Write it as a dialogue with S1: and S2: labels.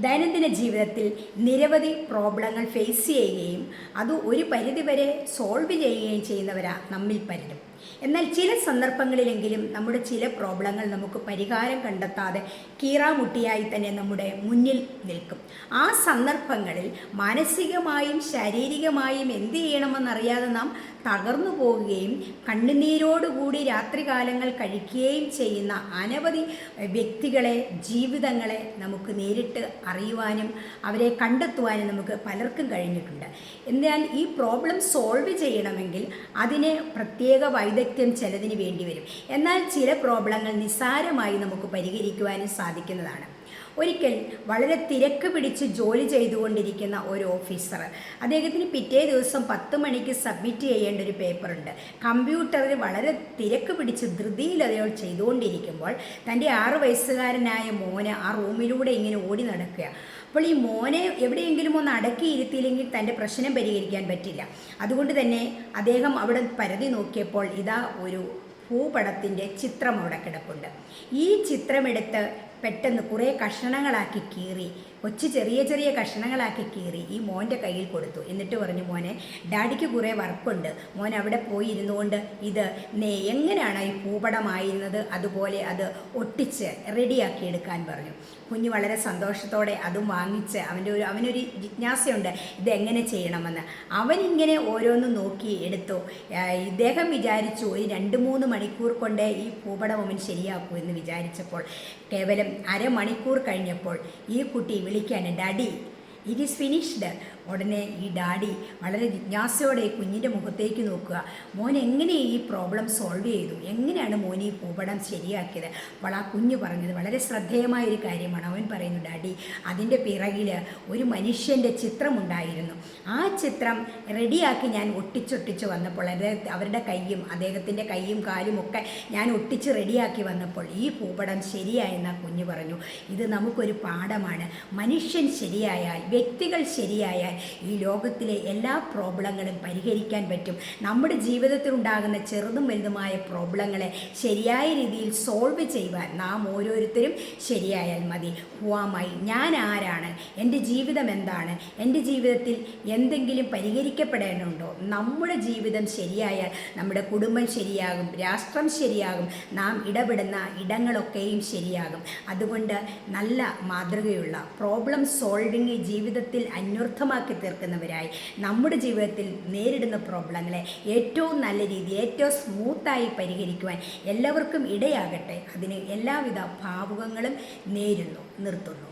S1: ദൈനംദിന ജീവിതത്തിൽ നിരവധി പ്രോബ്ലങ്ങൾ ഫേസ് ചെയ്യുകയും അത് ഒരു പരിധിവരെ സോൾവ് ചെയ്യുകയും ചെയ്യുന്നവരാ നമ്മിൽ പലരും. എന്നാൽ ചില സന്ദർഭങ്ങളിലെങ്കിലും നമ്മുടെ ചില പ്രോബ്ലങ്ങൾ നമുക്ക് പരിഹാരം കണ്ടെത്താതെ കീറാമുട്ടിയായി തന്നെ നമ്മുടെ മുന്നിൽ നിൽക്കും. ആ സന്ദർഭങ്ങളിൽ മാനസികമായും ശാരീരികമായും എന്ത് ചെയ്യണമെന്നറിയാതെ നാം തകർന്നു പോവുകയും കണ്ണുനീരോടുകൂടി രാത്രികാലങ്ങൾ കഴിക്കുകയും ചെയ്യുന്ന അനവധി വ്യക്തികളെ, ജീവിതങ്ങളെ നമുക്ക് നേരിട്ട് അറിയുവാനും അവരെ കണ്ടെത്തുവാനും നമുക്ക് പലർക്കും കഴിഞ്ഞിട്ടുണ്ട്. എന്നാൽ ഈ പ്രോബ്ലം സോൾവ് ചെയ്യണമെങ്കിൽ അതിന് പ്രത്യേക വൈദഗ്ധ്യം ചിലതിന് വേണ്ടി വരും. എന്നാൽ ചില പ്രോബ്ലങ്ങൾ നിസ്സാരമായി നമുക്ക് പരിഹരിക്കുവാനും സാധിക്കുന്നതാണ്. ഒരിക്കൽ വളരെ തിരക്ക് പിടിച്ച് ജോലി ചെയ്തുകൊണ്ടിരിക്കുന്ന ഒരു ഓഫീസർ, അദ്ദേഹത്തിന് പിറ്റേ ദിവസം 10 മണിക്ക് സബ്മിറ്റ് ചെയ്യേണ്ട ഒരു പേപ്പറുണ്ട്. കമ്പ്യൂട്ടറിൽ വളരെ തിരക്ക് പിടിച്ച് ധൃതിയിൽ അദ്ദേഹം ചെയ്തുകൊണ്ടിരിക്കുമ്പോൾ തൻ്റെ 6 വയസ്സുകാരനായ മോന് ആ റൂമിലൂടെ ഇങ്ങനെ ഓടി നടക്കുക. അപ്പോൾ ഈ മോനെ എവിടെയെങ്കിലും ഒന്ന് അടക്കിയിരുത്തിയില്ലെങ്കിൽ തൻ്റെ പ്രശ്നം പരിഹരിക്കാൻ പറ്റില്ല. അതുകൊണ്ട് തന്നെ അദ്ദേഹം അവിടെ പരതി നോക്കിയപ്പോൾ ഇതാ ഒരു ഭൂപടത്തിൻ്റെ ചിത്രം അവിടെ കിടപ്പുണ്ട്. ഈ ചിത്രമെടുത്ത് പെട്ടെന്ന് കുറേ കഷണങ്ങളാക്കി കീറി, ചെറിയ ചെറിയ കഷണങ്ങളാക്കി കീറി ഈ മോൻ്റെ കയ്യിൽ കൊടുത്തു. എന്നിട്ട് പറഞ്ഞു, മോനെ, ഡാഡിക്ക് കുറേ വർക്കുണ്ട്, മോൻ അവിടെ പോയി ഇരുന്നുകൊണ്ട് ഇത് എങ്ങനെയാണ് ഈ ഭൂപടമായിരുന്നത് അതുപോലെ അത് ഒട്ടിച്ച് റെഡിയാക്കി എടുക്കാൻ പറഞ്ഞു. കുഞ്ഞ് വളരെ സന്തോഷത്തോടെ അതും വാങ്ങിച്ച് അവനൊരു ജിജ്ഞാസയുണ്ട് ഇതെങ്ങനെ ചെയ്യണമെന്ന്. അവനിങ്ങനെ ഓരോന്നും നോക്കി എടുത്തു. ഇദ്ദേഹം വിചാരിച്ചു ഒരു 2-3 മണിക്കൂർ കൊണ്ട് ഈ ഭൂപടം അവൻ ശരിയാക്കൂ എന്ന് വിചാരിച്ചപ്പോൾ കേവലം അരമണിക്കൂർ കഴിഞ്ഞപ്പോൾ ഈ കുട്ടി വിളിക്കാണ്, ഡാഡി ഇറ്റ് ഈസ് ഫിനിഷ്ഡ്. ഉടനെ ഈ ഡാഡി വളരെ ജിജ്ഞാസയോടെ കുഞ്ഞിൻ്റെ മുഖത്തേക്ക് നോക്കുക. മോൻ എങ്ങനെ ഈ പ്രോബ്ലം സോൾവ് ചെയ്തു, എങ്ങനെയാണ് മോൻ ഈ ഭൂപടം ശരിയാക്കിയത്? അപ്പോൾ ആ കുഞ്ഞ് പറഞ്ഞത് വളരെ ശ്രദ്ധേയമായൊരു കാര്യമാണ്. അവൻ പറയുന്നു, ഡാഡി അതിൻ്റെ പിറകിൽ ഒരു മനുഷ്യൻ്റെ ചിത്രമുണ്ടായിരുന്നു. ആ ചിത്രം റെഡിയാക്കി ഞാൻ ഒട്ടിച്ചൊട്ടിച്ച് വന്നപ്പോൾ അവരുടെ കൈയും അദ്ദേഹത്തിൻ്റെ കൈയും കാലും ഒക്കെ ഞാൻ ഒട്ടിച്ച് റെഡിയാക്കി വന്നപ്പോൾ ഈ ഭൂപടം ശരിയായെന്ന് ആ കുഞ്ഞ് പറഞ്ഞു. ഇത് നമുക്കൊരു പാഠമാണ്. മനുഷ്യൻ ശരിയായാൽ, വ്യക്തികൾ ശരിയായാൽ ഈ ലോകത്തിലെ എല്ലാ പ്രോബ്ലങ്ങളും പരിഹരിക്കാൻ പറ്റും. നമ്മുടെ ജീവിതത്തിൽ ഉണ്ടാകുന്ന ചെറുതും വലുതുമായ പ്രോബ്ലങ്ങളെ ശരിയായ രീതിയിൽ സോൾവ് ചെയ്യുവാൻ നാം ഓരോരുത്തരും ശരിയായാൽ മതി. ഹുവാമായി, ഞാൻ ആരാണ്, എൻ്റെ ജീവിതം എന്താണ്, എൻ്റെ ജീവിതത്തിൽ എന്തെങ്കിലും പരിഹരിക്കപ്പെടേണ്ടതുണ്ടോ? നമ്മുടെ ജീവിതം ശരിയായാൽ നമ്മുടെ കുടുംബം ശരിയാകും, രാഷ്ട്രം ശരിയാകും, നാം ഇടപെടുന്ന ഇടങ്ങളൊക്കെയും ശരിയാകും. അതുകൊണ്ട് നല്ല മാതൃകയുള്ള പ്രോബ്ലം സോൾവിങ് ജീവിതത്തിൽ അന്വർത്ഥമാക്കി തീർക്കുന്നവരായി നമ്മുടെ ജീവിതത്തിൽ നേരിടുന്ന പ്രോബ്ലങ്ങളെ ഏറ്റവും നല്ല രീതിയിൽ, ഏറ്റവും സ്മൂത്തായി പരിഹരിക്കുവാൻ എല്ലാവർക്കും ഇടയാകട്ടെ. അതിന് എല്ലാവിധ ഭാവുകങ്ങളും നിർത്തുന്നു.